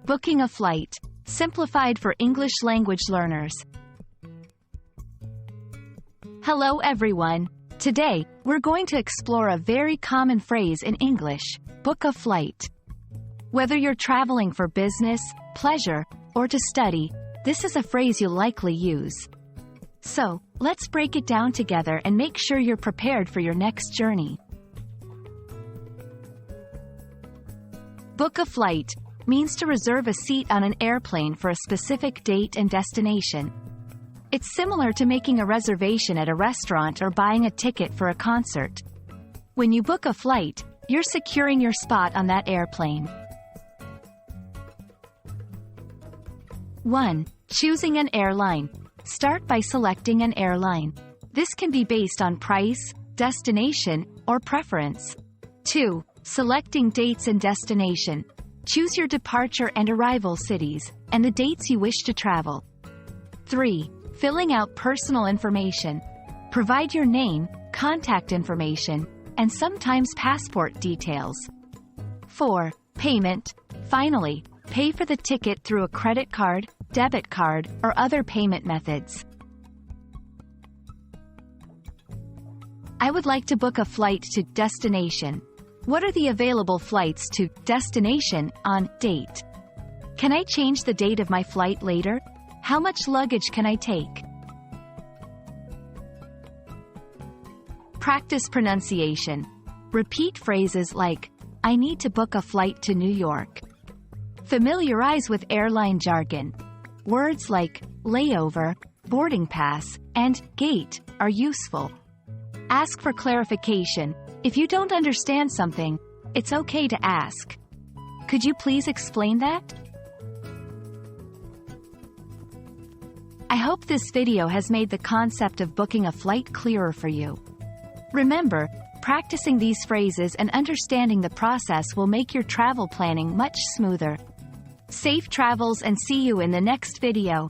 Booking a flight. Simplified for English language learners. Hello everyone. Today, we're going to explore a very common phrase in English: book a flight. Whether you're traveling for business, pleasure, or to study, this is a phrase you'll likely use. So, let's break it down together and make sure you're prepared for your next journey. Book a flight means to reserve a seat on an airplane for a specific date and destination. It's similar to making a reservation at a restaurant or buying a ticket for a concert. When you book a flight, you're securing your spot on that airplane. 1. Choosing an airline. Start by selecting an airline. This can be based on price, destination, or preference. 2. Selecting dates and destination. Choose your departure and arrival cities, and the dates you wish to travel. 3. Filling out personal information. Provide your name, contact information, and sometimes passport details. 4. Payment. Finally, pay for the ticket through a credit card, debit card, or other payment methods. I would like to book a flight to destination. What are the available flights to destination on date? Can I change the date of my flight later? How much luggage can I take? Practice pronunciation. Repeat phrases like, I need to book a flight to New York. Familiarize with airline jargon. Words like layover, boarding pass, and gate are useful. Ask for clarification. If you don't understand something, it's okay to ask. Could you please explain that? I hope this video has made the concept of booking a flight clearer for you. Remember, practicing these phrases and understanding the process will make your travel planning much smoother. Safe travels and see you in the next video.